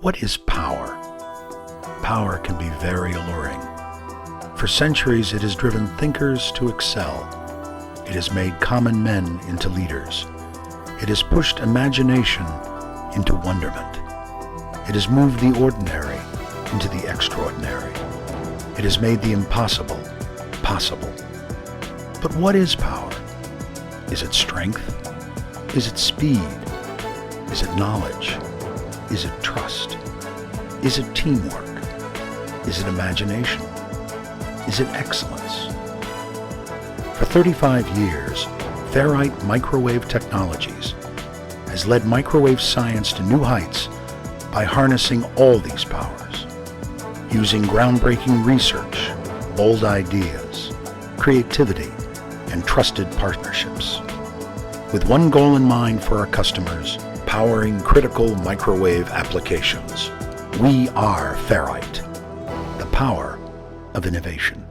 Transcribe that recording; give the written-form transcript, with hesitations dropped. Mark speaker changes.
Speaker 1: What is power? Power can be very alluring. For centuries, it has driven thinkers to excel. It has made common men into leaders. It has pushed imagination into wonderment. It has moved the ordinary into the extraordinary. It has made the impossible possible. But what is power? Is it strength? Is it speed? Is it knowledge? Is it trust? Is it teamwork? Is it imagination? Is it excellence? For 35 years, Ferrite Microwave Technologies has led microwave science to new heights by harnessing all these powers, using groundbreaking research, bold ideas, creativity, and trusted partnerships. With one goal in mind for our customers, powering critical microwave applications. We are Ferrite, the power of innovation.